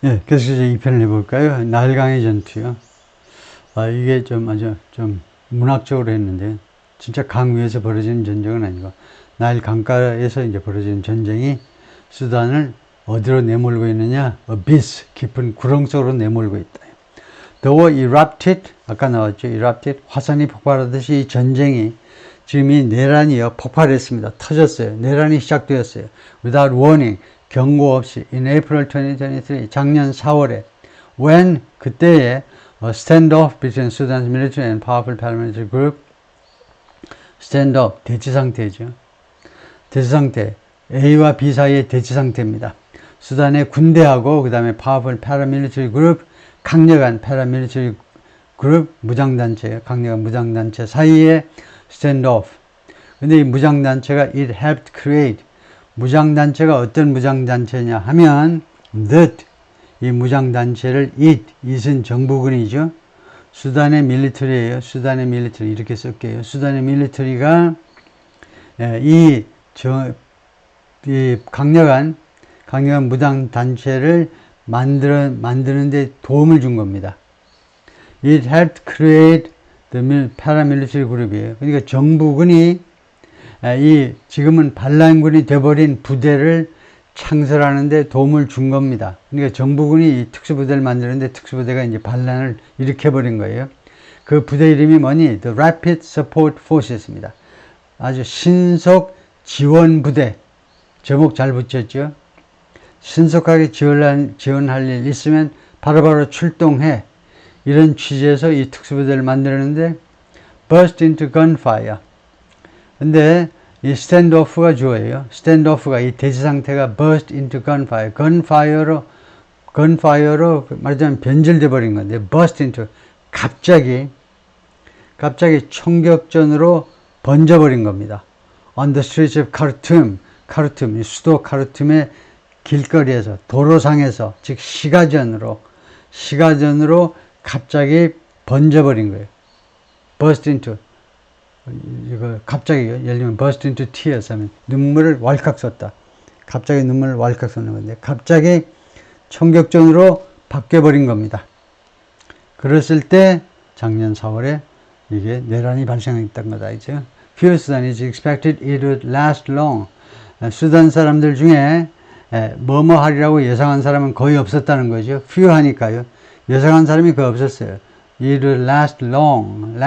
예, 그래서 이제 2편을 해볼까요? 나일강의 전투요. 이게 아주 좀 문학적으로 했는데, 진짜 강 위에서 벌어지는 전쟁은 아니고, 나일 강가에서 이제 벌어지는 전쟁이 수단을 어디로 내몰고 있느냐? abyss, 깊은 구렁 속으로 내몰고 있다. The war erupted, 아까 나왔죠? erupted, 화산이 폭발하듯이 이 전쟁이 지금 이 내란이요, 폭발했습니다. 터졌어요. 내란이 시작되었어요. Without warning, 경고 없이 in April 2023, 작년 4월에 when, 그때에 a standoff between Sudan's military and powerful paramilitary group, standoff, 대치 상태죠. 대치 상태, A와 B 사이의 대치 상태입니다. 수단의 군대하고 그 다음에 powerful paramilitary group, 강력한 paramilitary group, 무장단체, 강력한 무장단체 사이에 standoff. 근데 이 무장단체가 it helped create, 무장단체가 어떤 무장단체냐 하면 that, 이 무장단체를 it은 정부군이죠. 수단의 밀리터리예요. 수단의 밀리터리 이렇게 쓸게요. 수단의 밀리터리가 이 강력한 무장단체를 만드는 데 도움을 준 겁니다. It helped create the paramilitary group이에요. 그러니까 정부군이 지금은 반란군이 돼버린 부대를 창설하는데 도움을 준 겁니다. 그러니까 정부군이 이 특수부대를 만드는데 특수부대가 이제 반란을 일으켜버린 거예요. 그 부대 이름이 뭐니? The Rapid Support Forces입니다. 아주 신속 지원 부대. 제목 잘 붙였죠? 신속하게 지원할 일 있으면 바로바로 출동해. 이런 취지에서 이 특수부대를 만들었는데 burst into gunfire. 근데 이 스탠드오프가 주어예요. 스탠드오프가 이 대치 상태가 burst into gunfire. gunfire로 말하자면 변질돼 버린 건데 burst into 갑자기 총격전으로 번져버린 겁니다. On the streets of Khartoum, 수도 카르툼의 길거리에서 도로상에서 즉 시가전으로 갑자기 번져버린 거예요. burst into 이거 갑자기 예를 들면 burst into tears 하면 눈물을 왈칵 쏟다. 갑자기 눈물을 왈칵 쏟는 건데 갑자기 총격전으로 바뀌어버린 겁니다. 그랬을 때 작년 4월에 이게 내란이 발생했던 거다. 이제 Few Sudanese expected it would last long. 수단 사람들 중에 뭐뭐 하리라고 예상한 사람은 거의 없었다는 거죠. few 하니까요. 예상한 사람이 거의 없었어요. It would last long.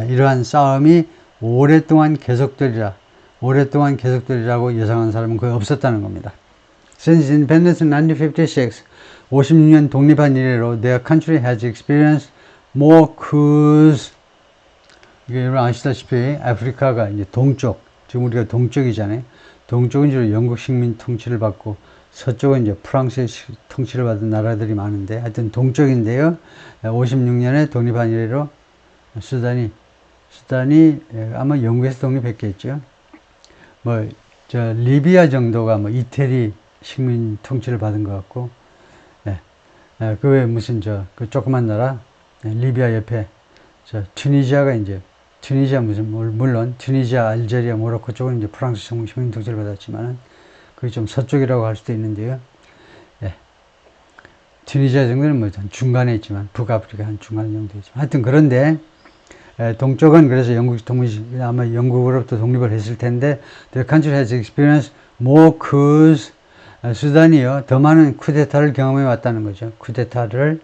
이러한 싸움이 오랫동안 계속되리라고 예상한 사람은 거의 없었다는 겁니다. Since independence in 1956, 56년 독립한 이래로 their country has experienced more coups. 이게 여러분 아시다시피 아프리카가 이제 동쪽, 지금 우리가 동쪽이잖아요. 동쪽은 주로 영국 식민 통치를 받고 서쪽은 이제 프랑스의 통치를 받은 나라들이 많은데 하여튼 동쪽인데요. 56년에 독립한 이래로 수단이 아마 영국에서 독립했겠죠. 리비아 정도가 이태리 식민 통치를 받은 것 같고, 그 외에 무슨 그 조그만 나라, 리비아 옆에, 물론, 튀니지아, 알제리아, 모로코 쪽은 이제 프랑스 식민 통치를 받았지만은, 그게 좀 서쪽이라고 할 수도 있는데요. 튀니지아 정도는 중간에 있지만, 북아프리카 한 중간 정도 있지만, 하여튼 그런데, 동쪽은 그래서 아마 영국으로부터 독립을 했을 텐데, the country has experienced more coups. 수단이요, 더 많은 쿠데타를 경험해 왔다는 거죠. 쿠데타를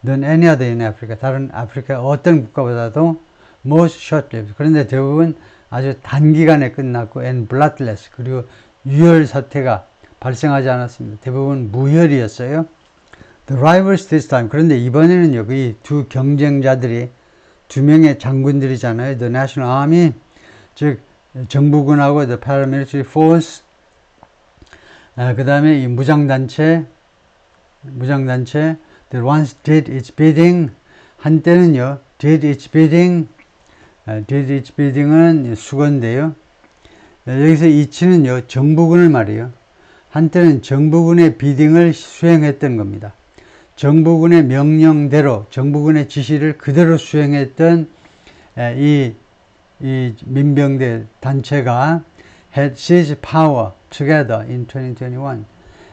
than any other in Africa. 다른 아프리카 어떤 국가보다도 most short-lived. 그런데 대부분 아주 단기간에 끝났고 and bloodless. 그리고 유혈 사태가 발생하지 않았습니다. 대부분 무혈이었어요. The rivals this time. 그런데 이번에는요, 이 두 경쟁자들이 두 명의 장군들이잖아요. The National Army, 즉 정부군하고 The Paramilitary Force, 그 다음에 이 무장단체 that once did its bidding, 한때는요, did its bidding은 수건인데요. 여기서 이치는요, 정부군을 말해요. 한때는 정부군의 비딩을 수행했던 겁니다. 정부군의 명령대로, 정부군의 지시를 그대로 수행했던 이 민병대 단체가 had seized power together in 2021.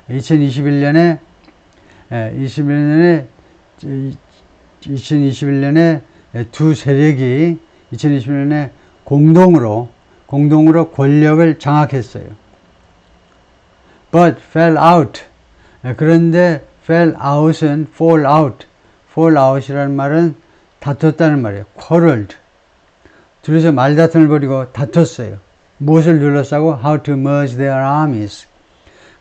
2021년에 2021년에 두 세력이 2021년에 공동으로 권력을 장악했어요. But fell out. 그런데 fell out은 fall out이라는 말은 다퉜다는 말이에요. quarreled. 둘이서 말다툼을 벌이고 다퉜어요. 무엇을 둘러싸고 how to merge their armies.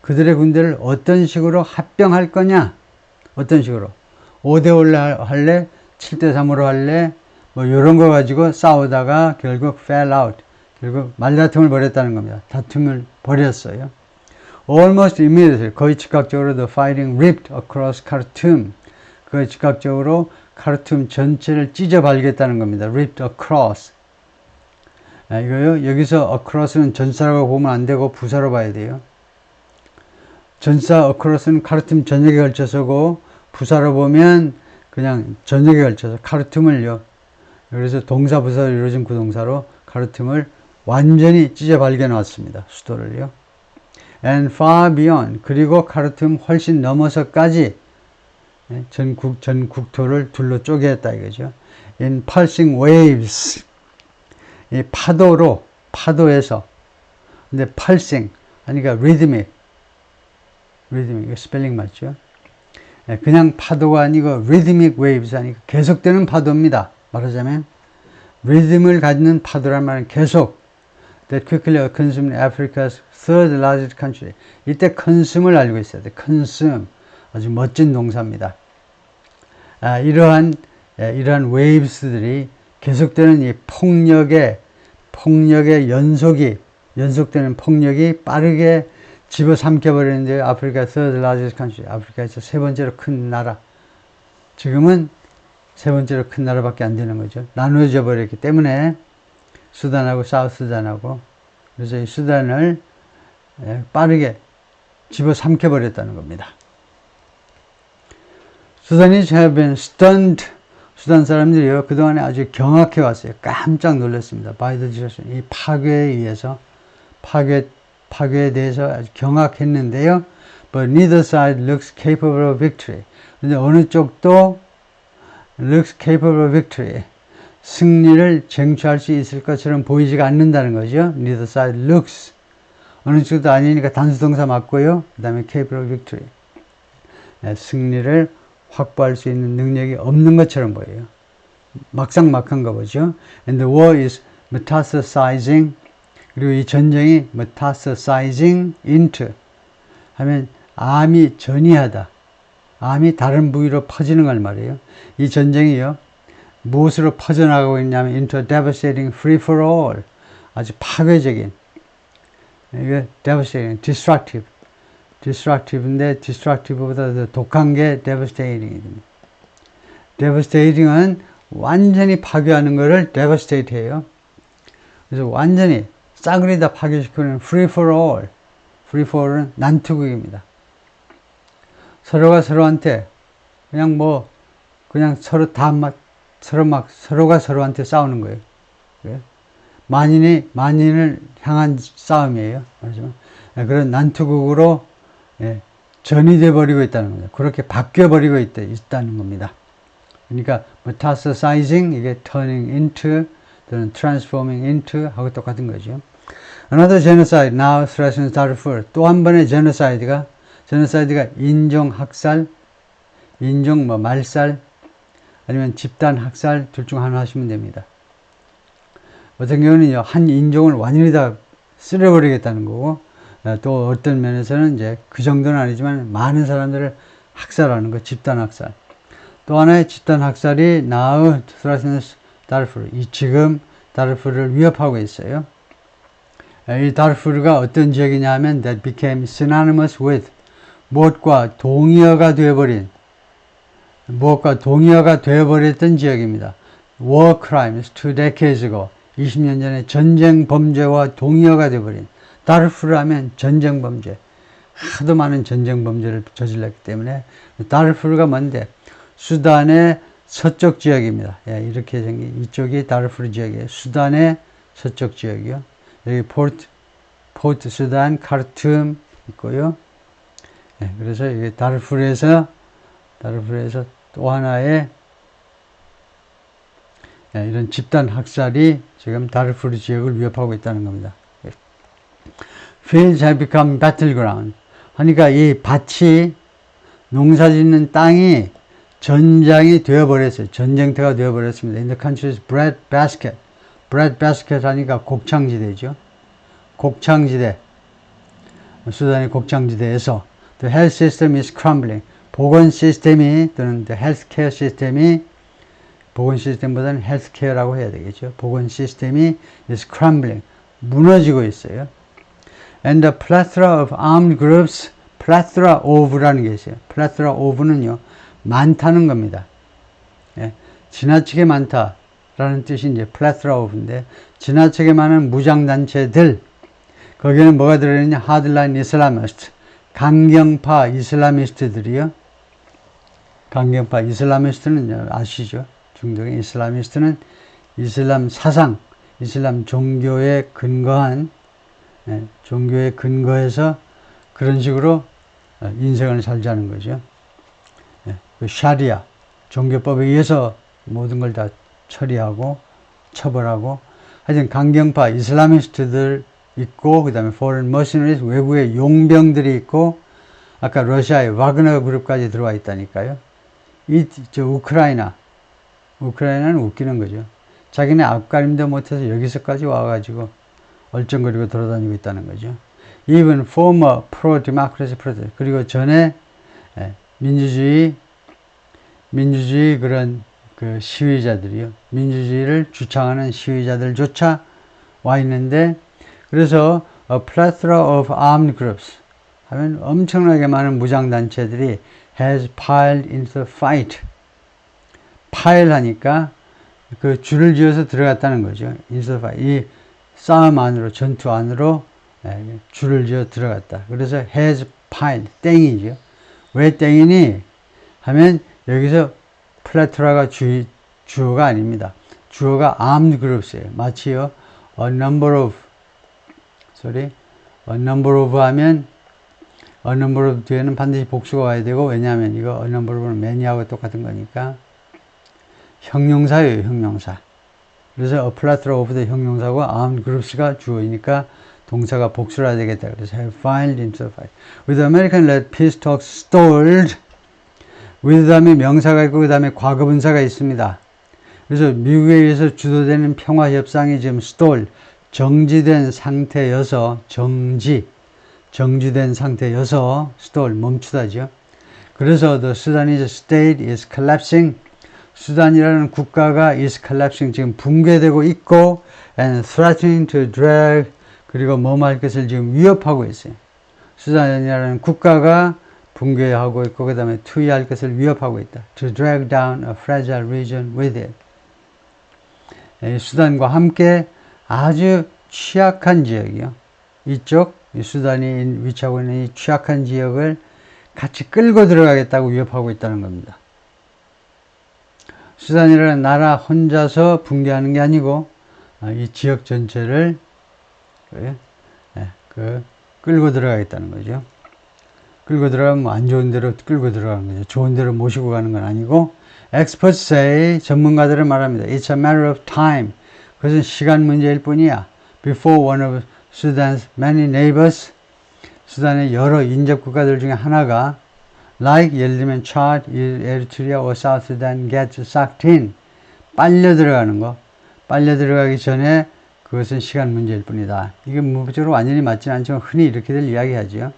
그들의 군대를 어떤 식으로 합병할 거냐? 어떤 식으로? 5대5로 할래? 7대3으로 할래? 뭐 이런 거 가지고 싸우다가 결국 fell out. 결국 말다툼을 벌였다는 겁니다. 다툼을 벌였어요. Almost immediately, 거의 즉각적으로 the fighting ripped across Khartoum. 거의 즉각적으로 카르툼 전체를 찢어 발겠다는 겁니다. ripped across. 이거요. 여기서 across는 전사라고 보면 안 되고 부사로 봐야 돼요. 전사 across는 카르툼 전역에 걸쳐서고 부사로 보면 그냥 전역에 걸쳐서 카르툼을요. 그래서 동사 부사로 이루어진 구동사로 카르툼을 완전히 찢어 발겨 놨습니다. 수도를요. And far beyond. 그리고 카르툼 훨씬 넘어서까지 전 국토를 둘러 쪼개었다 이거죠. In pulsing waves. 이 파도에서. 근데 pulsing 하니까 rhythmic. 이거 스펠링 맞죠? 그냥 파도가 아니고 rhythmic waves 하니까 계속되는 파도입니다. 말하자면 리듬을 갖는 파도란 말은 계속 that quickly consumed Africa's third largest country. 이때 consume을 알고 있어야 돼. consume. 아주 멋진 동사입니다. 이러한 웨이브스들이 계속되는 이 폭력의 연속되는 폭력이 빠르게 집어삼켜버리는데 아프리카 third largest country. 아프리카에서 세 번째로 큰 나라. 지금은 세 번째로 큰 나라밖에 안 되는 거죠. 나누어져 버렸기 때문에 수단하고 사우스수단하고 그래서 이 수단을 빠르게 집어삼켜버렸다는 겁니다. Sudanese have been stunned. 수단 사람들이요 그동안에 아주 경악해 왔어요. 깜짝 놀랐습니다. By the destruction. 이 파괴에 의해서 파괴에 대해서 아주 경악했는데요. But neither side looks capable of victory. 그런데 어느 쪽도 looks capable of victory. 승리를 쟁취할 수 있을 것처럼 보이지가 않는다는 거죠. Neither side looks. 어느 쪽도 아니니까 단수동사 맞고요. 그 다음에 capable of victory. 승리를 확보할 수 있는 능력이 없는 것처럼 보여요. 막상막한가 보죠. And the war is metastasizing. 그리고 이 전쟁이 metastasizing into 하면 암이 전이하다. 암이 다른 부위로 퍼지는 걸 말이에요. 이 전쟁이요. 무엇으로 퍼져나가고 있냐면 into a devastating free for all. 아주 파괴적인. 이게 devastating, destructive인데 destructive보다 더 독한 게 devastating입니다. devastating은 완전히 파괴하는 것을 devastate 해요. 그래서 완전히 싸그리 다 파괴시키는 free for all. free for all은 난투극입니다. 서로가 서로한테 그냥 서로가 서로한테 싸우는 거예요. 만인을 향한 싸움이에요. 그런 난투극으로 전이돼 버리고 있다는 겁니다. 그렇게 바뀌어 버리고 있다는 겁니다. 그러니까 metastasizing 이게 turning into 또는 transforming into 하고 똑같은 거죠. Another genocide now threatens Darfur. 또 한 번의 genocide가 인종학살, 말살 아니면 집단 학살 둘 중 하나 하시면 됩니다. 어떤 경우는요 한 인종을 완전히 다 쓸어버리겠다는 거고 또 어떤 면에서는 이제 그 정도는 아니지만 많은 사람들을 학살하는 거 집단 학살. 또 하나의 집단 학살이 now threatens Darfur. 지금 다르푸르를 위협하고 있어요. 이 다르푸르가 어떤 지역이냐 하면 that became synonymous with 무엇과 동의어가 되어버렸던 지역입니다. War crimes 2 decades ago 20년 전에 전쟁 범죄와 동의어가 되어버린 다르푸르 하면 전쟁 범죄 하도 많은 전쟁 범죄를 저질렀기 때문에 다르푸르가 뭔데 수단의 서쪽 지역입니다. 이렇게 생긴 이쪽이 다르푸르 지역이에요. 수단의 서쪽 지역이요. 여기 포트 수단 카르툼 있고요. 그래서 이게 다르푸르에서 다르풀에서 또 하나의 이런 집단 학살이 지금 다르푸르 지역을 위협하고 있다는 겁니다. Fields have become battleground. 그러니까 이 밭이 농사 짓는 땅이 전장이 되어버렸어요. 전쟁터가 되어버렸습니다. In the country's bread basket. bread basket 하니까 곡창지대죠. 곡창지대. 수단의 곡창지대에서 the health system is crumbling. 보건 시스템이 또는 the healthcare 시스템이 보건 시스템보다는 헬스케어라고 해야 되겠죠. 보건 시스템이 is crumbling. 무너지고 있어요. And the plethora of armed groups, plethora of라는 게 있어요. plethora of는요, 많다는 겁니다. 예, 지나치게 많다라는 뜻이 이제 plethora of인데, 지나치게 많은 무장단체들, 거기에는 뭐가 들어있느냐? hardline Islamist, 강경파 이슬라미스트들이요. 강경파 이슬라미스트는 아시죠? 중동의 이슬라미스트는 이슬람 사상, 이슬람 종교에 근거한, 종교에 근거해서 그런 식으로 인생을 살자는 거죠. 그 샤리아, 종교법에 의해서 모든 걸 다 처리하고 처벌하고, 하여튼 강경파 이슬라미스트들 있고, 그 다음에 foreign mercenaries, 외국의 용병들이 있고, 아까 러시아의 와그너 그룹까지 들어와 있다니까요. 우크라이나는 웃기는 거죠. 자기네 앞가림도 못해서 여기서까지 와가지고 얼쩡거리고 돌아다니고 있다는 거죠. Even former pro-democracy protesters, 그리고 전에 민주주의 그런 그 시위자들이요. 민주주의를 주창하는 시위자들조차 와 있는데, 그래서 a plethora of armed groups 하면 엄청나게 많은 무장단체들이 has piled into the fight. 파일 하니까 그 줄을 지어서 들어갔다는 거죠. into the fight. 이 싸움 안으로, 전투 안으로 줄을 지어 들어갔다. 그래서 has piled, 땡이죠. 왜 땡이니? 하면 여기서 플래트라가 주어가 아닙니다. 주어가 armed groups예요. 마치요, a number of 하면 a number of 뒤에는 반드시 복수가 와야 되고, 왜냐하면 이거 a number of는 many하고 똑같은 거니까 형용사예요, 형용사. 그래서 a plethora of도 형용사고 armed groups가 주어이니까 동사가 복수를 해야 되겠다. 그래서 have filed into the fight. With American-led peace talks stalled. with 다음에 명사가 있고 그 다음에 과거분사가 있습니다. 그래서 미국에 의해서 주도되는 평화협상이 지금 stall, 정지된 상태여서, 정지된 상태여서 stall, 멈추다죠. 그래서 the Sudanese state is collapsing. 수단이라는 국가가 is collapsing, 지금 붕괴되고 있고, and threatening to drag, 그리고 뭐할 것을 지금 위협하고 있어요. 수단이라는 국가가 붕괴하고 있고, 그 다음에 투여할 것을 위협하고 있다. To drag down a fragile region with it. 수단과 함께 아주 취약한 지역이요. 이쪽, 수단이 위치하고 있는 이 취약한 지역을 같이 끌고 들어가겠다고 위협하고 있다는 겁니다. 수단이라는 나라 혼자서 붕괴하는 게 아니고, 이 지역 전체를 끌고 들어가겠다는 거죠. 끌고 들어가면 안 좋은 데로 끌고 들어가는 거죠. 좋은 데로 모시고 가는 건 아니고, experts say, 전문가들은 말합니다. It's a matter of time. 그것은 시간 문제일 뿐이야. Before one of Sudan's many neighbors, 수단의 여러 인접 국가들 중에 하나가 like, 예를 들면 Chad, Eritrea or South Sudan gets sucked in. 빨려 들어가는 거. 빨려 들어가기 전에 그것은 시간 문제일 뿐이다. 이게 무법적으로 완전히 맞지는 않지만 흔히 이렇게들 이야기하죠.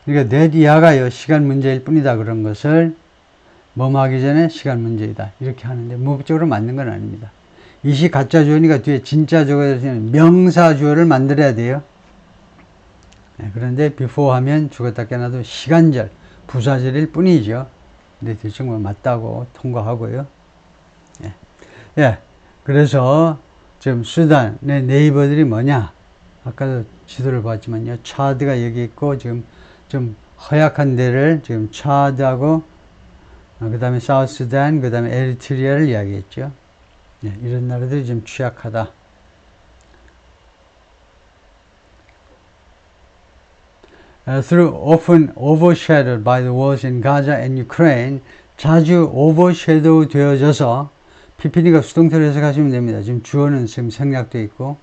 그러니까 내 이하가요, 시간 문제일 뿐이다. 그런 것을 하기 전에 시간 문제이다. 이렇게 하는데 무법적으로 맞는 건 아닙니다. 이시 가짜 주어니까 뒤에 진짜 주어가 되는 명사 주어를 만들어야 돼요. 그런데 before 하면 죽었다 깨나도 시간절, 부사절일 뿐이죠. 근데 대충 뭐 맞다고 통과하고요. 그래서 지금 수단의 네이버들이 뭐냐? 아까도 지도를 봤지만요. 차드가 여기 있고, 지금 좀 허약한 데를 지금 차드하고, 그 다음에 사우스 수단, 그 다음에 에리트리아를 이야기했죠. 이런 나라들이 좀 취약하다. through often overshadowed by the wars in Gaza and Ukraine, 자주 overshadow 되어져서, PPD가 수동태로 해석하시면 됩니다. 지금 주어는 지금 생략되어 있고,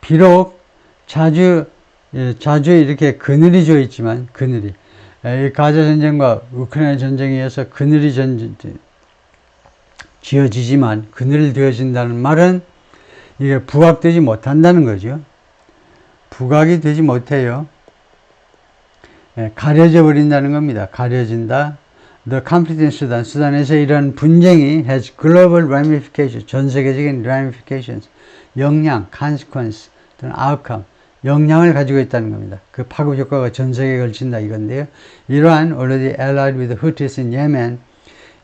비록 자주 이렇게 그늘이 져 있지만, 그늘이, 이 가자 전쟁과 우크라이나 전쟁에 의해서 그늘이 지어지지만, 그늘이 되어진다는 말은 이게 부각되지 못한다는 거죠. 부각이 되지 못해요. 가려져 버린다는 겁니다. 가려진다. The conflict in Sudan, 수단에서 이런 분쟁이 has global ramifications, 전 세계적인 ramifications, 영향, consequence, 또는 outcome, 영향을 가지고 있다는 겁니다. 그 파급 효과가 전 세계에 걸친다 이건데요. 이러한 already allied with the Houthis in Yemen,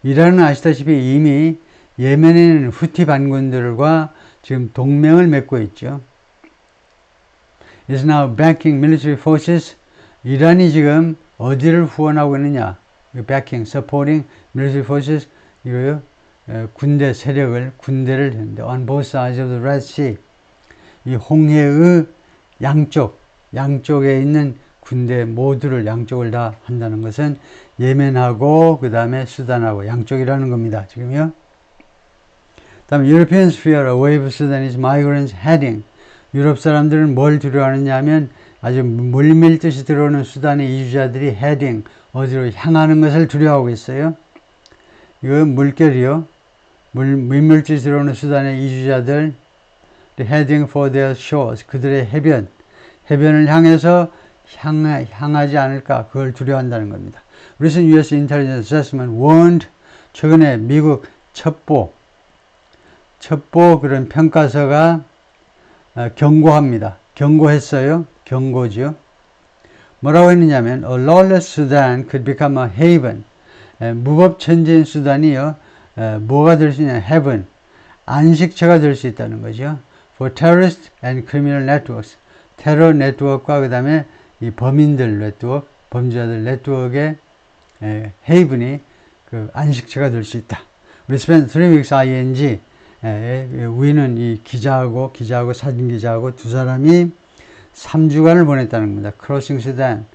이란은 아시다시피 이미 예멘에 있는 후티 반군들과 지금 동맹을 맺고 있죠. is now backing military forces, 이란이 지금 어디를 후원하고 있느냐? backing, supporting military forces, 이거요. 군대 세력을, 군대를 했는데, on both sides of the Red Sea, 이 홍해의 양쪽에 있는 군대 모두를, 양쪽을 다 한다는 것은 예멘하고, 그 다음에 수단하고, 양쪽이라는 겁니다. 지금요. 다음에 Europeans fear a wave of Sudanese migrants heading. 유럽 사람들은 뭘 두려워하느냐 하면 아주 물밀듯이 들어오는 수단의 이주자들이 heading, 어디로 향하는 것을 두려워하고 있어요. 이거 물결이요. 물밀듯이 들어오는 수단의 이주자들, heading for their shores, 그들의 해변을 향해서 향하지 않을까, 그걸 두려워한다는 겁니다. Recent U.S. Intelligence Assessment warned, 최근에 미국 첩보 그런 평가서가 경고합니다. 경고했어요. 경고죠. 뭐라고 했느냐면 a lawless Sudan could become a haven. 무법천지인 수단이요. 뭐가 될 수 있냐? heaven. 안식처가 될 수 있다는 거죠. for terrorist and criminal networks. 테러 네트워크와 그 다음에 이 범인들 네트워크, 범죄자들 네트워크의 haven이 그 안식처가 될 수 있다. We spent 3 weeks ing. 우리는 이 기자하고 사진 기자하고 두 사람이 3주간을 보냈다는 겁니다. 크로싱 수단,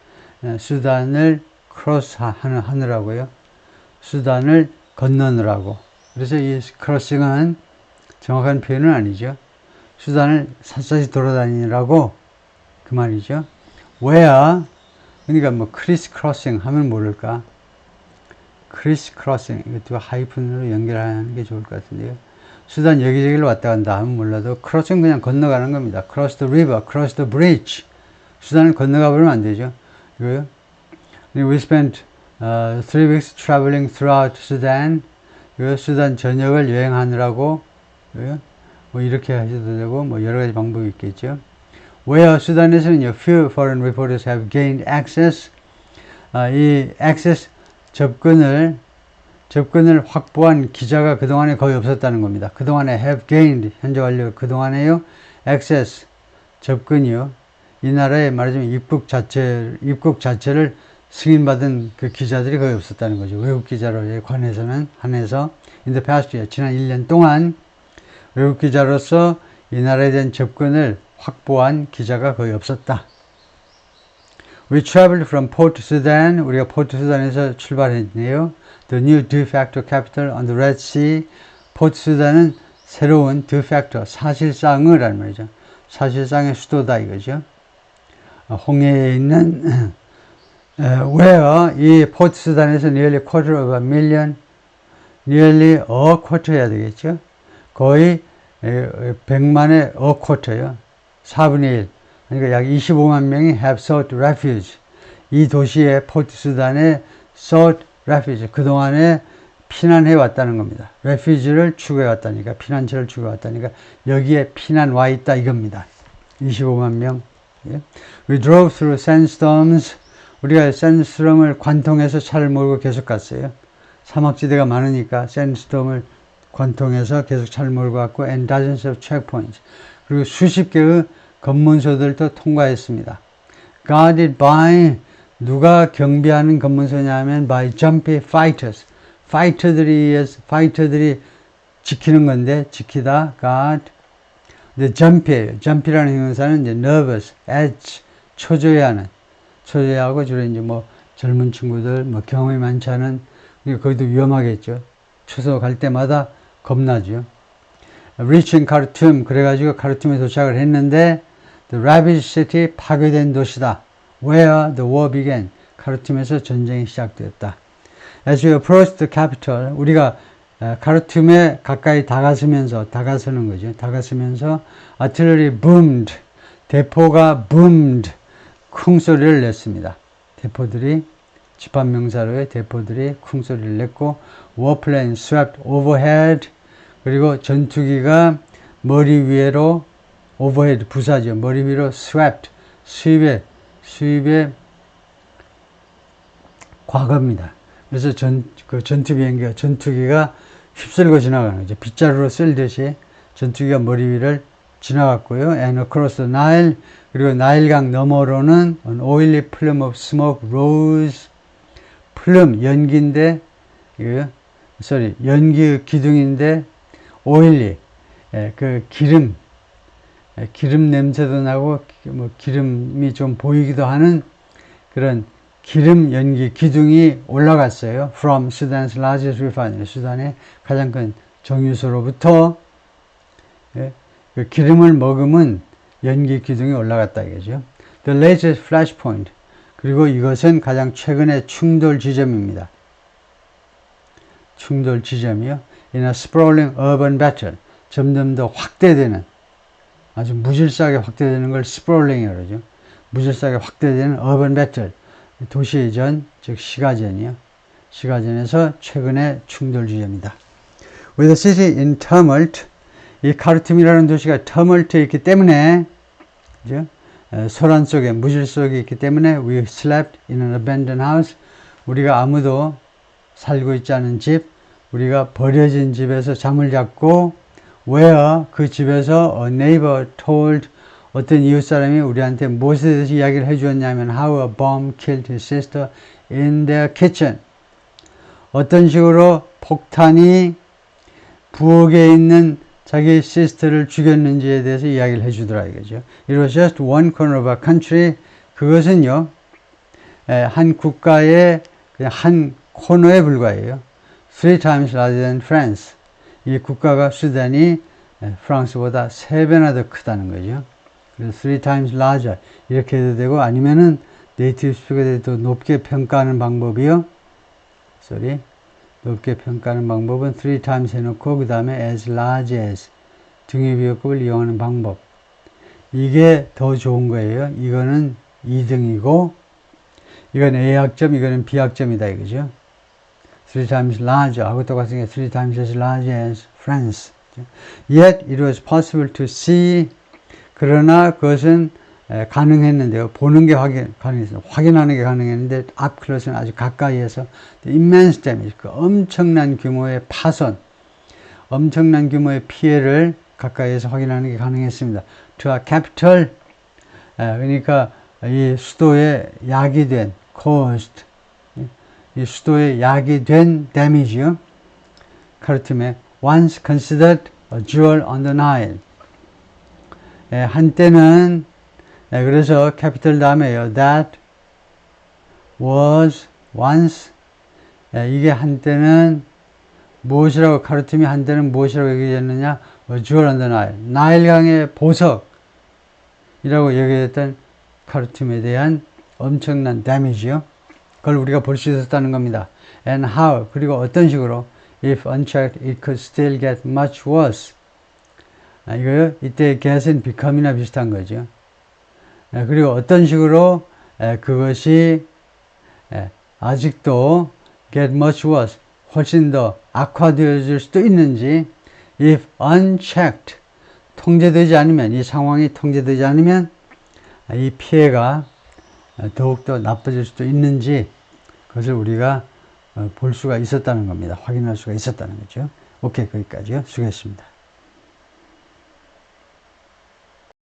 수단을 크로스 하느라고요. 수단을 건너느라고. 그래서 이 크로싱은 정확한 표현은 아니죠. 수단을 샅샅이 돌아다니느라고 그 말이죠. where, 그러니까 뭐 크리스 크로싱 하면 모를까? 크리스 크로싱, 이것도 하이픈으로 연결하는 게 좋을 것 같은데요. 수단 여기저기로 왔다 간다 하면 몰라도 크로싱 그냥 건너가는 겁니다. cross the river, cross the bridge. 수단을 건너가 버리면 안 되죠. 이거요. We spent 3 weeks traveling throughout Sudan. 이거 수단 전역을 여행하느라고 이거요. 뭐 이렇게 하셔도 되고 뭐 여러 가지 방법이 있겠죠. where 수단에서는 few foreign reporters have gained access. 이 access 접근을 확보한 기자가 그동안에 거의 없었다는 겁니다. 그동안에 have gained, 현재 완료, 그동안에요, access, 접근이요. 이 나라에 말하자면 입국 자체를 승인받은 그 기자들이 거의 없었다는 거죠. 외국 기자로에 한해서, in the past year, 지난 1년 동안 외국 기자로서 이 나라에 대한 접근을 확보한 기자가 거의 없었다. We traveled from Port Sudan, 우리가 포트 수단에서 출발했네요. The new de facto capital on the Red Sea. 포트 수단은 새로운 de facto, 사실상을 하는 말이죠. 사실상의 수도다 이거죠. 홍해에 있는 where 이 포트 수단에서 nearly quarter of a million, nearly a quarter 해야 되겠죠. 거의 100만의 a quarter요. 4분의 1. 그러니까 약 25만 명이 have sought refuge. 이 도시의 포트 수단에 sought refuge. 그동안에 피난해 왔다는 겁니다. refuge를 추구해 왔다니까, 피난처를 추구해 왔다니까, 여기에 피난 와 있다 이겁니다. 25만 명. 예. We drove through sandstorms. 우리가 sandstorm을 관통해서 차를 몰고 계속 갔어요. 사막지대가 많으니까 sandstorm을 관통해서 계속 차를 몰고 갔고, and dozens of checkpoints. 그리고 수십 개의 검문소들도 통과했습니다. Guarded by, 누가 경비하는 검문소냐 하면 by jumpy fighters. 파이터들이 지키는 건데, 지키다, guard. 근데 jumpy예요. jumpy라는 형용사는 이제 nervous, edge, 초조해하는, 초대하고 주로 이제 뭐 젊은 친구들, 뭐 경험이 많지 않은, 거기도 위험하겠죠. 초소 갈 때마다 겁나죠. Reaching Khartoum, 그래가지고 카르툼에 도착을 했는데, The ravaged city, 파괴된 도시다. Where the war began. 카르툼에서 전쟁이 시작되었다. As we approached the capital, 우리가 카르툼에 가까이 다가서는 거죠. 다가서면서 artillery boomed, 대포가 boomed, 쿵 소리를 냈습니다. 대포들이, 집합명사로의 대포들이 쿵 소리를 냈고, warplane swept overhead, 그리고 전투기가 머리 위로, overhead 부사죠. 머리 위로 swept, 수입의 과거입니다. 그래서 전투기가 휩쓸고 지나가는 거죠. 빗자루로 쓸듯이 전투기가 머리 위를 지나갔고요. And across the Nile, 그리고 나일강 너머로는 an oily plume of smoke rose. 플룸, 연기인데, 연기 기둥인데, oily, 그 기름 냄새도 나고, 뭐 기름이 좀 보이기도 하는 그런 기름 연기 기둥이 올라갔어요. From Sudan's largest refinery. 수단의 가장 큰 정유소로부터 그 기름을 머금은 연기 기둥이 올라갔다 이거죠. The latest flashpoint. 그리고 이것은 가장 최근의 충돌 지점입니다. 충돌 지점이요. In a sprawling urban battle. 점점 더 확대되는, 아주 무질서하게 확대되는 걸 sprawling이라고 그러죠. 무질서하게 확대되는 urban battle. 도시전, 즉 시가전이요. 시가전에서 최근의 충돌 지점이다. With the city in tumult, 이 카르툼이라는 도시가 tumult에 있기 때문에, 그죠? 소란 속에, 무질 속에 있기 때문에 we slept in an abandoned house. 우리가 아무도 살고 있지 않은 집, 우리가 버려진 집에서 잠을 잤고, where 그 집에서 a neighbor told, 어떤 이웃 사람이 우리한테 무엇에 대해서 이야기를 해주었냐면 how a bomb killed his sister in their kitchen. 어떤 식으로 폭탄이 부엌에 있는 자기 시스터를 죽였는지에 대해서 이야기를 해주더라 이거죠. It was just one corner of a country. 그것은요, 한 국가의 그냥 한 코너에 불과해요. 3 times larger than France. 이 국가가 수단이 프랑스보다 3배나 더 크다는 거죠. 그래서 3 times larger 이렇게 해도 되고, 아니면은 네이티브 스피커에 더 높게 평가하는 방법이요. 높게 평가하는 방법은 3 times 해놓고 그 다음에 as large as 등위비호급을 이용하는 방법. 이게 더 좋은 거예요. 이거는 2등이고 이건 A학점, 이거는 B학점이다 이거죠. 3 times larger 하고 똑같은 게 3 times as large as France. Yet it was possible to see. 그러나 그것은 가능했는데요. 보는 게 가능했어요. 확인하는 게 가능했는데 up close는 아주 가까이에서 immense damage, 그 엄청난 규모의 파손, 엄청난 규모의 피해를 가까이에서 확인하는 게 가능했습니다. To a capital, 그러니까 이 수도에 야기된 caused, 이 수도에 야기된 damage요. 카르툼에 once considered a jewel on the Nile. 한때는, 그래서 capital 다음에요. That was once, 이게 한때는 무엇이라고, 카르툼이 한때는 무엇이라고 얘기했느냐? A jewel on the Nile. 나일강의 보석이라고 얘기했던 카르툼에 대한 엄청난 damage요. 그걸 우리가 볼 수 있었다는 겁니다. And how, 그리고 어떤 식으로, if unchecked, it could still get much worse. 이거요, 이때 get은 become이나 비슷한 거죠. 그리고 어떤 식으로 그것이 아직도 get much worse, 훨씬 더 악화되어질 수도 있는지, if unchecked, 통제되지 않으면, 이 상황이 통제되지 않으면 이 피해가 더욱더 나빠질 수도 있는지, 그것을 우리가 볼 수가 있었다는 겁니다. 확인할 수가 있었다는 거죠. 오케이, 거기까지요. 수고했습니다.